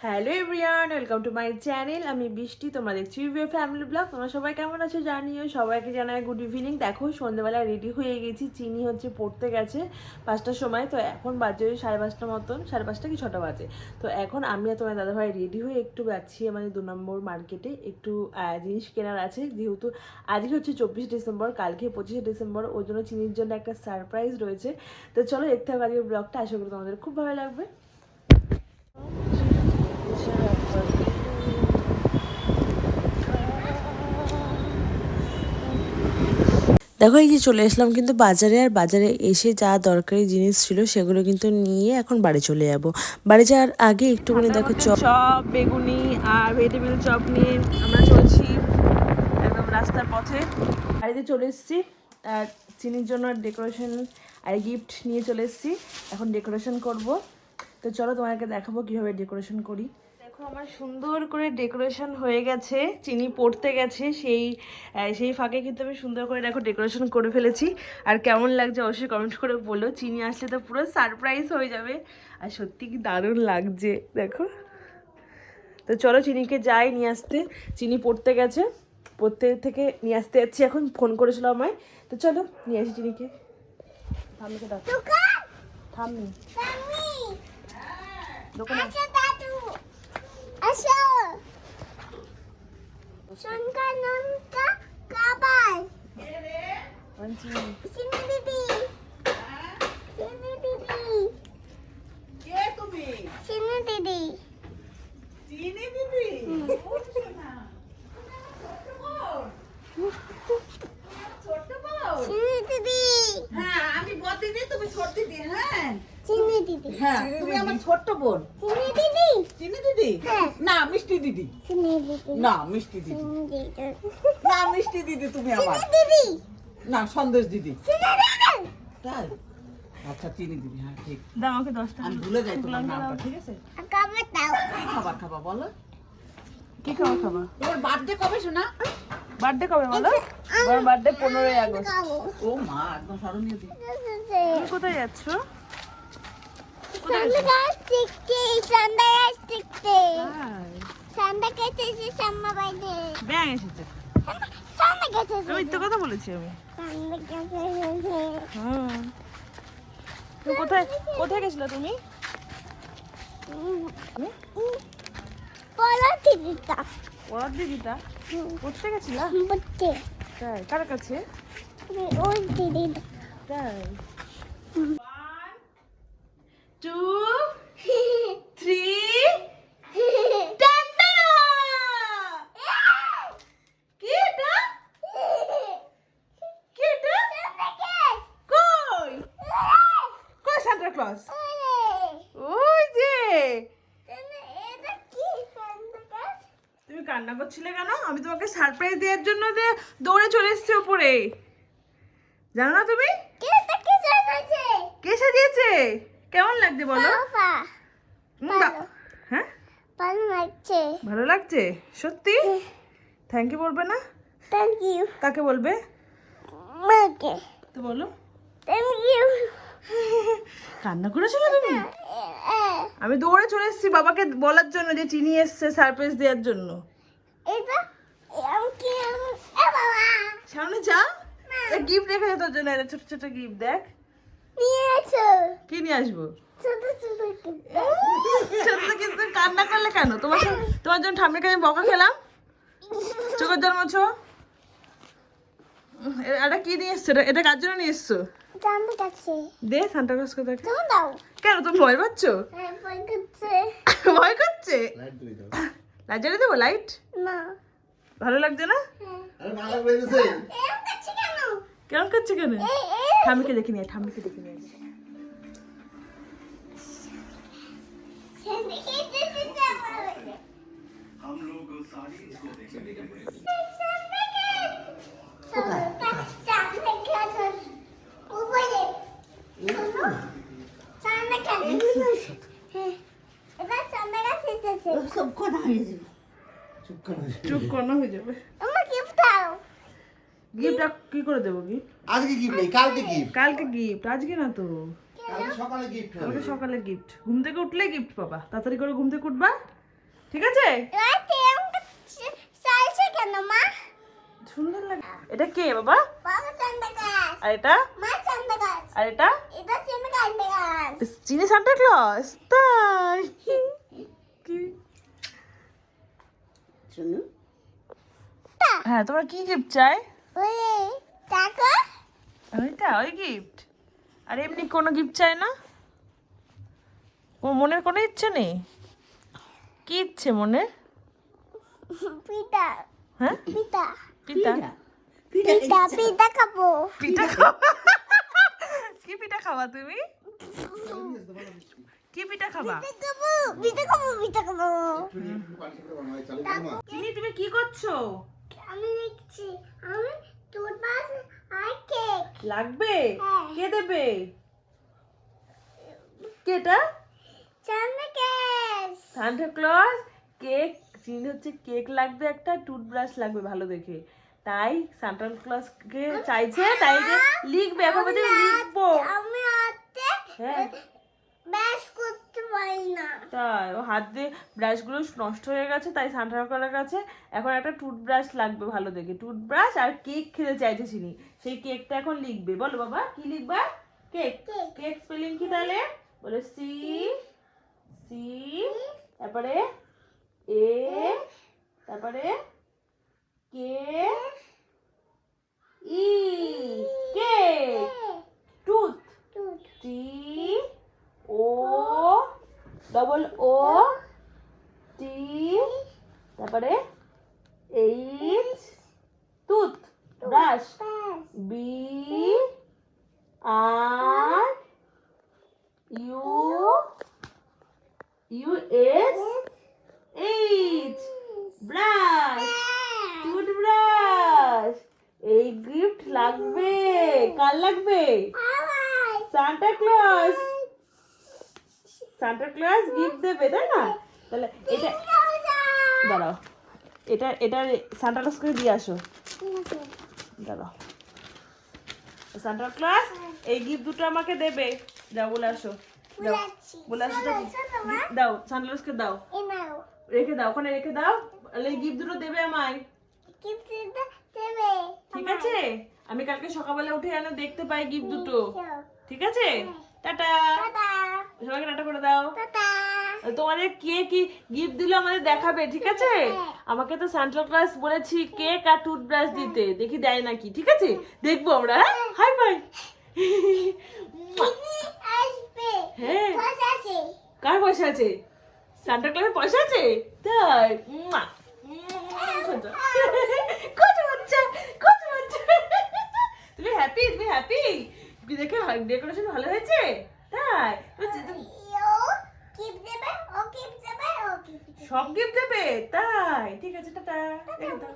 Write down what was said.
Hello everyone, welcome to my channel. আমি বৃষ্টি, তোমরা দেখছি রিভিউ ফ্যামিলি ব্লগ। তোমরা সবাই কেমন আছো জানিও। সবাইকে জানাই গুড ইভিনিং। দেখো সন্ধ্যেবেলা রেডি হয়ে গেছি, চিনি হচ্ছে পড়তে গেছে 5টার সময়। তো এখন বাজে 5:30 মতন, 5:30 কি 6টা বাজে। তো এখন আমি আর তোমার দাদাভাই রেডি হয়ে একটু যাচ্ছি আমাদের 2 নম্বর মার্কেটে। একটু জিনিস কেনার আছে, যেহেতু আজকে হচ্ছে 24 ডিসেম্বর, কালকে 25 ডিসেম্বর। ওই জন্য চিনির জন্য একটা সারপ্রাইজ রয়েছে। তো চলো দেখতে হবে আজকের ব্লগটা, আশা করি তোমাদের খুব ভালো লাগবে। দেখো এই যে চলে আসলাম কিন্তু বাজারে, আর বাজারে এসে যা দরকারি জিনিস ছিল সেগুলো কিন্তু নিয়ে এখন বাড়ি চলে যাব। বাড়ি যাওয়ার আগে একটুখানি দেখো চপ, বেগুনি আর ভেজিটেবিল চপ নিয়ে আমরা চলছি একদম রাস্তার পথে। বাড়িতে চলে এসেছি, চিনির জন্য ডেকোরেশন আর গিফট নিয়ে চলে এসেছি। এখন ডেকোরেশন করব। তো চলো তোমাকে দেখাবো কীভাবে ডেকোরেশন করি। দেখো আমার সুন্দর করে ডেকোরেশন হয়ে গেছে, চিনি পড়তে গেছে, সেই ফাঁকে কিন্তু আমি সুন্দর করে দেখো ডেকোরেশন করে ফেলেছি। আর কেমন লাগছে অবশ্যই কমেন্ট করে বলো। চিনি আসলে তো পুরো সারপ্রাইজ হয়ে যাবে, আর সত্যি কি দারুণ লাগছে দেখো। তো চলো চিনিকে যাই নিয়ে আসতে। চিনি পড়তে গেছে, পড়তে থেকে নিয়ে আসতে যাচ্ছি এখন। ফোন করেছিল আমায়, তো চলো নিয়ে আসি চিনিকে। থামিকে ডাক, থামি দোকানে আসো শঙ্কা নঙ্কা কাবাই চিনি দিদি চিনি দিদি কে তুমি? চিনি দিদি চিনি দিদি? ছোট্ট বউ? চিনি দিদি হ্যাঁ, আমি বড় দিদি, তুমি ছোট দিদি। হ্যাঁ চিনি দিদি হ্যাঁ, তুমি আমার ছোট্ট বোন। চিনি দিদি চিনি দিদি? হ্যাঁ। না, মিষ্টি দিদি। চিনি দিদি না, মিষ্টি দিদি। চিনি দিদি না, মিষ্টি দিদি তুমি আমার। চিনি দিদি না, সন্দেশ দিদি। চিনি দিদি তাই? আচ্ছা, চিনি দিদি, হ্যাঁ ঠিক। দাও আমাকে 10 টাকা। আমি ভুলে যাই তোমার নামটা। ঠিক আছে, কাবাই দাও কি খাবার খাবা বলো? কি খাবার খাবা? তোমার বার্থডে কবে শোনা? বার্থডে কবে বলো? আমার বার্থডে 15ই আগস্ট। খাবো ও মা, একদম স্মরণীয় দিন। তুমি কোথায় যাচ্ছ? সন্ধ্যা টিকতে সন্ধ্যা টিকতে হাই, সন্ধ্যা কেটেছে সাম্মা বাইদে ব্যাং এসেছে। সন্ধ্যা কেটেছে আমি মিথ্যে কথা বলেছি আমি। সন্ধ্যা কেটেছে হুম, তুমি কোথায় কোথায় গেছিলে তুমি? পলা দিদিটা পড়ার দিদিটা পড়তে গেছিলা? বটে তাই? কার কাছে? ওই দিদিটা তাই? 1 2 3 টাটা! কি এটা? কি এটা? কই? কই সান্টা ক্লজ? ওই যে। তুমি কান্না করছিলে কেন? আমি তোমাকে সারপ্রাইজ দেওয়ার জন্য যে দৌড়ে চলে এসেছি উপরে, জানো না তুমি? কে সাজিয়েছে? কেমন লাগছে বলো? হ্যাঁ, ভালো লাগছে সত্যি? থ্যাংক ইউ বলবে না? কাকে বলবে তো বলো? কান্না করেছিল তুমি? আমি দৌড়ে চলে এসেছি বাবাকে বলার জন্য যে চিনি এসছে সারপ্রাইজ দেওয়ার জন্য। সামনে যা, গিফট রেখেছে তোর জন্য, ছোট ছোট গিফট। দেখ কি নিয়ে আসবো। ছোট কিন্তু কান্না করলে কেন? তোমার জন্য ঠাম্মির কাছে বকা খেলাম, চোখের জল মোছো। এটা কি নিয়ে এসছো? এটা কার জন্য নিয়ে এসছো? দে সান্টা ক্লজ কোথায়? কেন তুমি ভয় পাচ্ছ? ভয় করছে? লাইট জ্বালিয়ে দেবো? লাইট ভালো লাগছে না? কেমন করছে কেন? ঠাম্মিকে দেখে নিয়ে, ঠাম্মিকে দেখে নিয়ে। চুপ করানো হয়ে যাবে। গিফট কি করে দেবো? গিফট আজকে গিফট নেই, কালকে গিফট। কালকে গিফট, আজকে না তো। কালকে সকালে গিফট হবে। কালকে সকালে গিফট, ঘুম থেকে উঠলে গিফট পাবা। তাড়াতাড়ি করে ঘুম থেকে উঠবা, ঠিক আছে? রাতে আমাকে চাইছে কেন মা? সুন্দর লাগে। এটা কে বাবা? বাবা সান্তা ক্লজ। আর এটা? মা সান্তা ক্লজ। আর এটা? এটা সান্তা ক্লজ। চিনি সান্টা ক্লজ। তাই কি? শুনু হ্যাঁ, তোমার কি গিফট চাই? ওই টাকা ওইটা ওই গিফট? আর এমনি কোনো গিফট চাই না? ও মনের কোনো ইচ্ছে নেই? কি ইচ্ছে মনের? পিতা হ্যাঁ, পিতা পিতা। পিতা পিতা খাবো। পিঠা খাওয়া? কি পিঠা খাওয়া তুমি? কি পিঠা খাবা? পিতা খাবো পিতা খাবো। চিনি তুমি কি করছো? আমি দেখছি আমি তোর পাশ আর কেক লাগবে? হ্যাঁ। কে দেবে? কেটা? Santa Claus. Santa clause. Cake চিনি হচ্ছে কেক লাগবে, একটা টুথব্রাশ লাগবে ভালো দেখে। তাই সান্টা ক্লজকে চাইছে, তাই যে লিখবে, এখন বলছে লিখবো। আমি হাতে হ্যাঁ ব্যাস করতে পারি না। তাই ও হাত দিয়ে ব্রাশগুলো নষ্ট হয়ে গেছে, তাই সান্টা ক্লজের কাছে এখন একটা টুথব্রাশ লাগবে ভালো দেখে। টুথব্রাশ আর কেক খেতে চাইছে চিনি, সেই কেকটা এখন লিখবে। বলো বাবা কি লিখবা? কেক। কেক স্পেলিং কি তাহলে? বলে সি সি, তারপরে এ, তারপরে K E, cake. Tooth T O double O T, তারপরে H, tooth brush B R U U S H, brush, toothbrush. এই গিফট লাগবে। কার লাগবে? Santa Claus. Santa Claus gift দেবে, তাই না? তাহলে এটা দাঁড়াও, এটা এটা সান্টা ক্লজকে দিয়ে আসো। দাঁড়াও, সান্টা ক্লজ এই গিফট দুটো আমাকে দেবে। যাও বলে আসো, যাও বলে আসো। দাও সান্টা ক্লজকে দাও, রেখে দাও, ওখানে রেখে দাও। এই গিফট দুটো দেবে আমায়, ঠিক আছে? আমি কালকে সকালবেলা উঠে যেন দেখতে পাই গিফট দুটো, ঠিক আছে? টাটা, সবাইকে টাটা করে দাও। তোমাদের কে কি গিফট দিলো আমাদের দেখাবে, ঠিক আছে? আমাকে তো সান্টা ক্লজ বলেছি কেক আর টুথব্রাশ দিতে, দেখি দেয় নাকি, ঠিক আছে? দেখবো আমরা। হ্যাঁ, হাই বাই। হ্যাঁ, কার পয়সা আছে? সান্টা ক্লজের পয়সা আছে? তাই? কত বাচ্চা, কত বাচ্চা। তুমি হ্যাপি? তুমি হ্যাপি দেখে? ডেকোরেশন ভালো হয়েছে? তাই? সব গিফট দেবে? তাই? ঠিক আছে, টাটা। রেখে দাও।